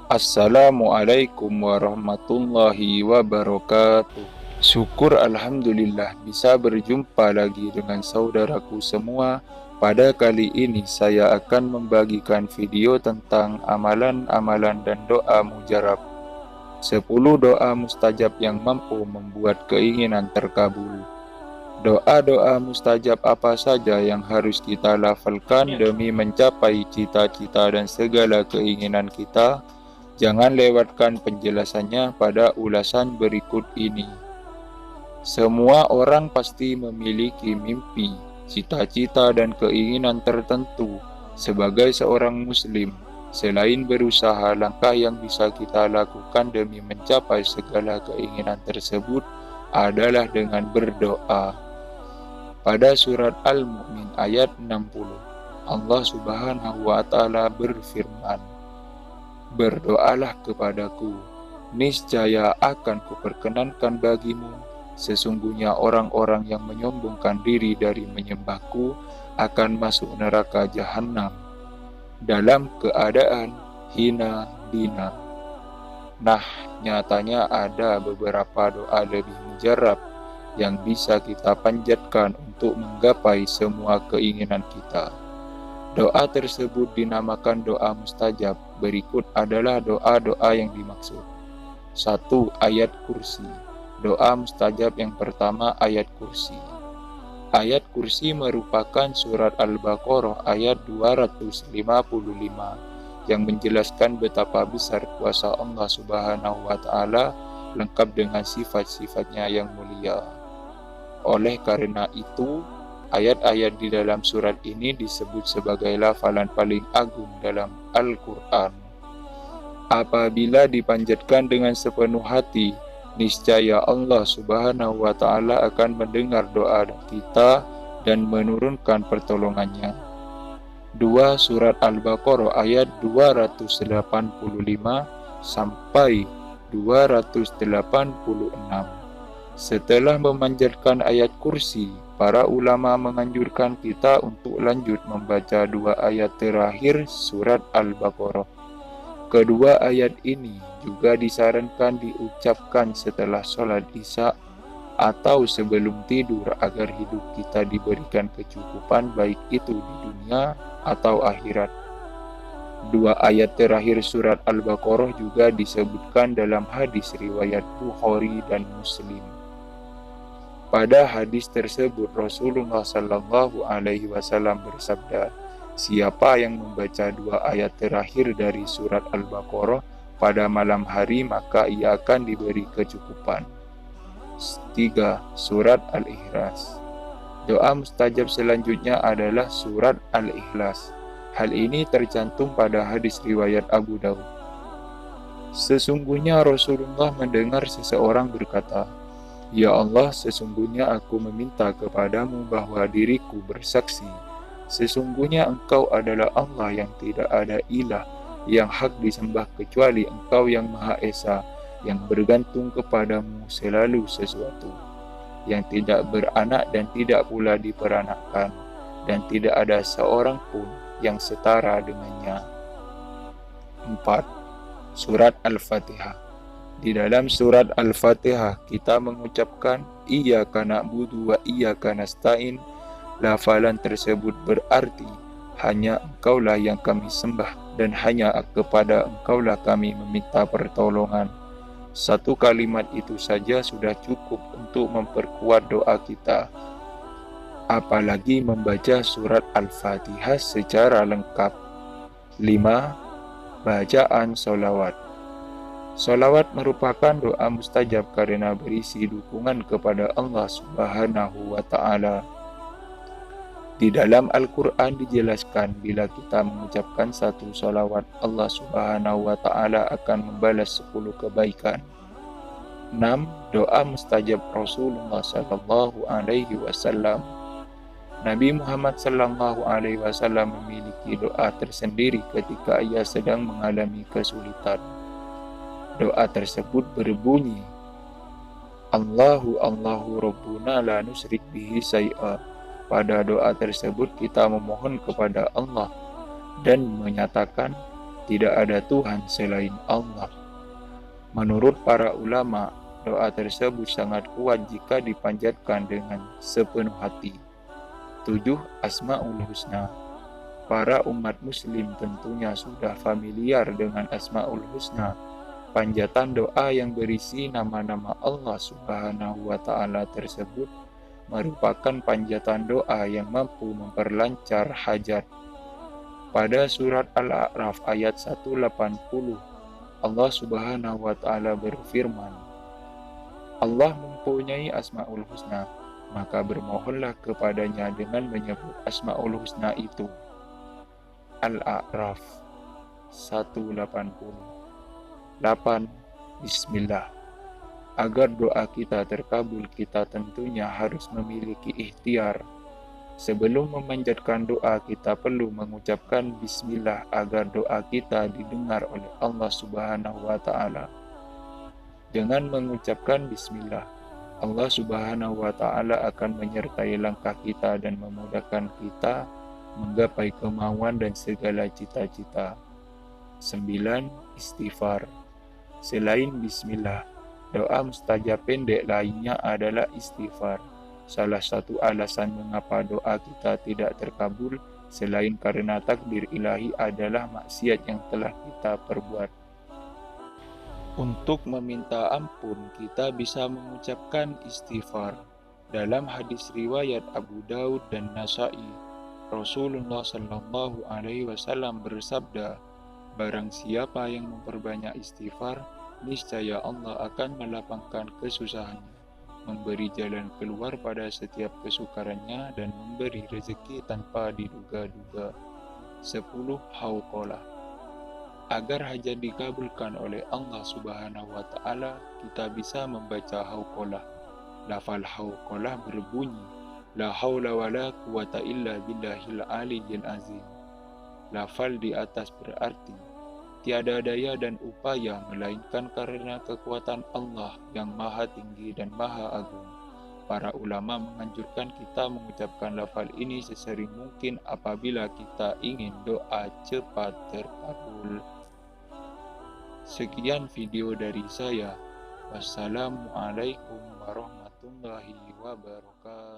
Assalamualaikum warahmatullahi wabarakatuh. Syukur alhamdulillah bisa berjumpa lagi dengan saudaraku semua. Pada kali ini saya akan membagikan video tentang amalan-amalan dan doa mujarab. 10 doa mustajab yang mampu membuat keinginan terkabul. Doa-doa mustajab apa saja yang harus kita lafalkan demi mencapai cita-cita dan segala keinginan kita? Jangan lewatkan penjelasannya pada ulasan berikut ini. Semua orang pasti memiliki mimpi, cita-cita, dan keinginan tertentu. Sebagai seorang Muslim, selain berusaha, langkah yang bisa kita lakukan demi mencapai segala keinginan tersebut adalah dengan berdoa. Pada surat Al-Mu'min ayat 60, Allah Subhanahu wa Ta'ala berfirman, "Berdoalah kepadaku, niscaya akan kuperkenankan bagimu. Sesungguhnya orang-orang yang menyombongkan diri dari menyembahku akan masuk neraka jahanam dalam keadaan hina dina." Nah, nyatanya ada beberapa doa lebih mujarab yang bisa kita panjatkan untuk menggapai semua keinginan kita. Doa tersebut dinamakan doa mustajab. Berikut adalah doa-doa yang dimaksud. 1. Ayat kursi. Doa mustajab yang pertama ayat kursi. Ayat kursi merupakan surat Al-Baqarah ayat 255 yang menjelaskan betapa besar kuasa Allah Subhanahu wa Ta'ala, lengkap dengan sifat-sifatnya yang mulia. Oleh karena itu, ayat-ayat di dalam surat ini disebut sebagai lafalan paling agung dalam Al-Quran. Apabila dipanjatkan dengan sepenuh hati, niscaya Allah Subhanahu wa Ta'ala akan mendengar doa kita dan menurunkan pertolongannya. 2. Surat Al-Baqarah ayat 285 sampai 286. Setelah memanjatkan ayat kursi, para ulama menganjurkan kita untuk lanjut membaca 2 ayat terakhir surat Al-Baqarah. Kedua ayat ini juga disarankan diucapkan setelah sholat isya atau sebelum tidur agar hidup kita diberikan kecukupan baik itu di dunia atau akhirat. 2 ayat terakhir surat Al-Baqarah juga disebutkan dalam hadis riwayat Bukhari dan Muslim. Pada hadis tersebut Rasulullah Shallallahu Alaihi Wasallam bersabda, "Siapa yang membaca 2 ayat terakhir dari surat Al-Baqarah pada malam hari, maka ia akan diberi kecukupan." 3. Surat Al-Ikhlas. Doa mustajab selanjutnya adalah surat Al-Ikhlas. Hal ini tercantum pada hadis riwayat Abu Daud. Sesungguhnya Rasulullah mendengar seseorang berkata, "Ya Allah, sesungguhnya aku meminta kepadamu bahwa diriku bersaksi, sesungguhnya Engkau adalah Allah yang tidak ada ilah yang hak disembah kecuali Engkau yang Maha Esa, yang bergantung kepadamu selalu sesuatu, yang tidak beranak dan tidak pula diperanakkan, dan tidak ada seorang pun yang setara dengannya." 4. Surat Al-Fatihah. Di dalam surat Al-Fatihah kita mengucapkan Iyyaka na'budu wa iyyaka nasta'in. Lafalan tersebut berarti hanya Engkaulah yang kami sembah dan hanya kepada Engkaulah kami meminta pertolongan. Satu kalimat itu saja sudah cukup untuk memperkuat doa kita. Apalagi membaca surat Al-Fatihah secara lengkap. 5. Bacaan sholawat. Sholawat merupakan doa mustajab karena berisi dukungan kepada Allah Subhanahu wa Ta'ala. Di dalam Al-Quran dijelaskan bila kita mengucapkan 1 sholawat, Allah Subhanahu wa Ta'ala akan membalas 10 kebaikan. 6. Doa mustajab Rasulullah Sallallahu Alaihi Wasallam. Nabi Muhammad Sallallahu Alaihi Wasallam memiliki doa tersendiri ketika ia sedang mengalami kesulitan. Doa tersebut berbunyi, "Allahu Rabbuna la nusyrik bihi syai'a." Pada doa tersebut kita memohon kepada Allah dan menyatakan Tidak ada Tuhan selain Allah. Menurut para ulama, doa tersebut sangat kuat jika dipanjatkan dengan sepenuh hati. 7. Asmaul Husna. Para umat muslim tentunya sudah familiar dengan Asmaul Husna, panjatan doa yang berisi nama-nama Allah Subhanahu wa Ta'ala tersebut merupakan panjatan doa yang mampu memperlancar hajat. Pada surat Al-A'raf ayat 180, Allah Subhanahu wa Ta'ala berfirman, Allah mempunyai Asmaul Husna, maka bermohonlah kepadanya dengan menyebut Asmaul Husna itu. Al-A'raf 180. 8. Bismillah. Agar doa kita terkabul, kita tentunya harus memiliki ikhtiar. Sebelum memanjatkan doa, kita perlu mengucapkan bismillah agar doa kita didengar oleh Allah Subhanahu wa Ta'ala. Dengan mengucapkan bismillah, Allah Subhanahu wa Ta'ala akan menyertai langkah kita dan memudahkan kita menggapai kemauan dan segala cita-cita. 9. Istighfar. Selain bismillah, doa mustajab pendek lainnya adalah istighfar. Salah satu alasan mengapa doa kita tidak terkabul selain karena takdir ilahi adalah maksiat yang telah kita perbuat. Untuk meminta ampun, kita bisa mengucapkan istighfar. Dalam hadis riwayat Abu Daud dan Nasa'i, Rasulullah Shallallahu Alaihi Wasallam bersabda, barang siapa yang memperbanyak istighfar, niscaya Allah akan melapangkan kesusahannya, memberi jalan keluar pada setiap kesukarannya, dan memberi rezeki tanpa diduga-duga. 10. Hauqalah. Agar hajat dikabulkan oleh Allah Subhanahu wa Ta'ala, kita bisa membaca hauqalah. Lafal hauqalah berbunyi, la haula wa la quwata illa billahil aliyyil azim. Lafal di atas berarti, tiada daya dan upaya melainkan karena kekuatan Allah yang maha tinggi dan maha agung. Para ulama menganjurkan kita mengucapkan lafal ini sesering mungkin apabila kita ingin doa cepat terkabul. Sekian video dari saya. Wassalamualaikum warahmatullahi wabarakatuh.